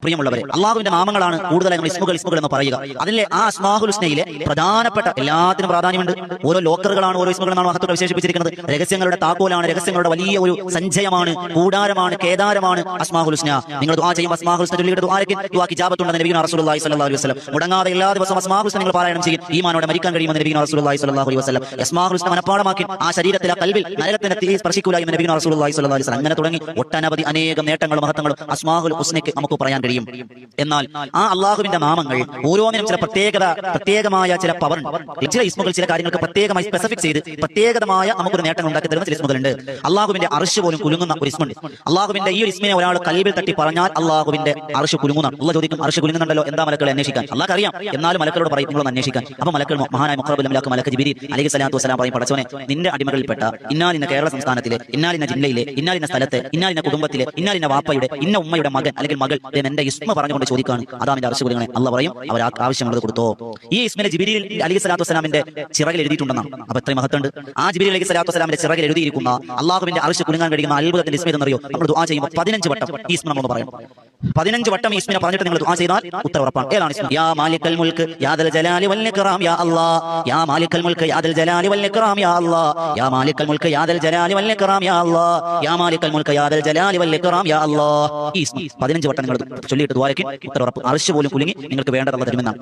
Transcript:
പ്രിയമുള്ളവരെ, അള്ളാഹുവിന്റെ നാമങ്ങളാണ് കൂടുതലായി നമ്മൾ ഇസ്മുകൾ എന്ന് പറയുക. അതിലെ ആ അസ്മാഹുൽ ഹുസ്നയിലെ പ്രധാനപ്പെട്ട എല്ലാത്തിനും പ്രാധാന്യമുണ്ട്. ഓരോ ലോക്കറുകളാണ്, ഓരോ ഇസ്മുകളാണ് മഹത്വത്തെ വിശേഷിപ്പിച്ചിരിക്കുന്നത്. രഹസ്യങ്ങളുടെ താക്കോലാണ്, രഹസ്യങ്ങളുടെ വലിയ ഒരു സഞ്ചയമാണ്, കൂടാരമാണ്, കേദാരമാണ് അസ്മാഹുൽ ഹുസ്ന. നിങ്ങൾ ദുആ ചെയ്യുമ്പോൾ അസ്മാഹുൽ ഹുസ്ന ചൊല്ലിയിട്ട് ദുആക്ക് ഇജാബത്തുണ്ടെന്ന് നബിയുനാ റസൂലുള്ളാഹി സ്വല്ലല്ലാഹു അലൈഹി വസല്ലം. മുടങ്ങാതെ എല്ലാ ദിവസവും അസ്മാഹുൽ ഹുസ്ന നിങ്ങൾ പാരായണം ചെയ്യും, ഈമാനോടെ മരിക്കാൻ കഴിയുമെന്ന് നബിയുനാ റസൂലുള്ളാഹി സ്വല്ലല്ലാഹു അലൈഹി വസല്ലം. അസ്മാഹുൽ ഹുസ്ന മനപ്പാഠമാക്കി ആ ശരീരത്തിൽ, ആ കൽബിൽ നരകത്തിന്റെ തീ സ്പർശിക്കൂല എന്ന് നബിയുനാ റസൂലുള്ളാഹി സ്വല്ലല്ലാഹു അലൈഹി വസല്ലം. അങ്ങനെ തുടങ്ങി ഒട്ടനവധി അനേകം നേട്ടങ്ങളും മഹത്വങ്ങളും അസ്മാഹുൽ ഹുസ്നയ്ക്ക് നമുക്ക് പറയാൻ കഴിയും. എന്നാൽ ആ അള്ളാഹുവിന്റെ നാമങ്ങൾ ഓരോന്നിനും ചില പ്രത്യേകമായ ചില പവർ ഉണ്ട്. ചില ഇസ്മുകൾ ചില കാര്യങ്ങൾക്ക് പ്രത്യേകമായി സ്പെസിഫിക് ചെയ്ത് പ്രത്യേകമായ നമുക്കൊരു നേട്ടങ്ങൾ ഉണ്ടാക്കി തരുന്ന ചില ഇസ്മുകളുണ്ട്. അള്ളാഹുവിന്റെ അർശ് പോലും കുലുങ്ങുന്ന ഒരു ഇസ്മുണ്ട്. അള്ളാഹുവിന്റെ ഈ ഒരു ഇസ്മിനെ ഒരാൾ കൽബിൽ തട്ടി പറഞ്ഞാൽ അള്ളാഹുവിന്റെ അർശ് കുലുങ്ങുന്ന. അള്ളാഹ് ചോദിക്കും, അർശ് കുലുങ്ങുന്നുണ്ടല്ലോ, എന്താ മലക്കളെ അന്വേഷിക്കാൻ? അള്ളാഹ് അറിയാം, എന്നാലും മലക്കളോട് പറയും നിങ്ങളൊന്ന് അന്വേഷിക്കാൻ. അപ്പൊ മലക്കൾ, മഹാനായ മുഖറബുൽ അംലാക്ക് മലക്ക് ജിബ്രീൽ അലൈഹി സ്വലാത്തു വസ്സലാം പറയും, പടച്ചവനെ, നിന്റെ അടിമകളിൽപ്പെട്ട ഇന്നാലിന്ന കേരള സംസ്ഥാനത്തിലെ, ഇന്നാലിന്ന ജില്ലയിലെ, ഇന്നാലിന്ന സ്ഥലത്തെ, ഇന്നാലിന്ന കുടുംബത്തിലെ, ഇന്നാലിന്ന വാപ്പയുടെ, ഇന്ന ഉമ്മയുടെ മകൻ അല്ലെങ്കിൽ മകൾ എന്റെ ഇസ്മ പറഞ്ഞുകൊണ്ട് ചോദിക്കാണ്, അതാമിന്റെ അർശ് കുലുങ്ങണേ. അള്ളാഹ് പറയും, അവർ ആ ആവശ്യമുള്ളത് കൊടുത്തോ. ഈ ഇസ്മിനെ ജിബ്രീൽ അലൈഹി സ്വലാത്തു വസ്സലാമിന്റെ ചിറകിൽ എഴുതിയിട്ടുണ്ടെന്നാണ്. അപ്പൊ എത്രയും മഹത്തുണ്ട്. ആ ജിബ്രീൽ അലൈഹി സ്വലാത്തു വസ്സലാമിന്റെ ചിറകിൽ എഴുതിയിരിക്കുന്ന അള്ളാഹുവിന്റെ അർശ് കുലുങ്ങാൻ കഴിയുന്ന അത്ഭുതത്തിന്റെ ഇസ്മ എന്നറിയോ? നമ്മൾ ദുആ ചെയ്യുമ്പോൾ 15 വട്ടം ഈ ഇസ്മ നമ്മൾ പറയണം. 15 വട്ടം ഈ ഇസ്മിനെ പറഞ്ഞിട്ട് നിങ്ങൾ ദുആ ചെയ്താൽ ഉത്തരം ഉറപ്പാണ്. ഏതാണ് ഇസ്മ? യാ മാലിക്കൽ മുൽക്ക് യാ ദൽ ജലാലി വൽ ഇക്റാം യാ അല്ലാഹ്, യാ മാലിക്കൽ മുൽക്ക് യാ ദൽ ജലാലി വൽ ഇക്റാം യാ അല്ലാഹ്, യാ മാലിക്കൽ മുൽക്ക് യാ ദൽ ജലാലി വൽ ഇക്റാം യാ അല്ലാഹ്, യാ മാലിക്കൽ മുൽക്ക് യാ ദൽ ജലാലി വൽ ഇക്റാം യാ അല്ലാഹ്. ഈ ഇസ്മ 15 വട്ടം നിങ്ങൾ ചൊല്ലിയിട്ട് ദുആയ്ക്ക് ഉത്തരം ഉറപ്പ്. അർശ് പോലും കുലുങ്ങി നിങ്ങൾക്ക് വേണ്ടതല്ല തരുമെന്നാണ്.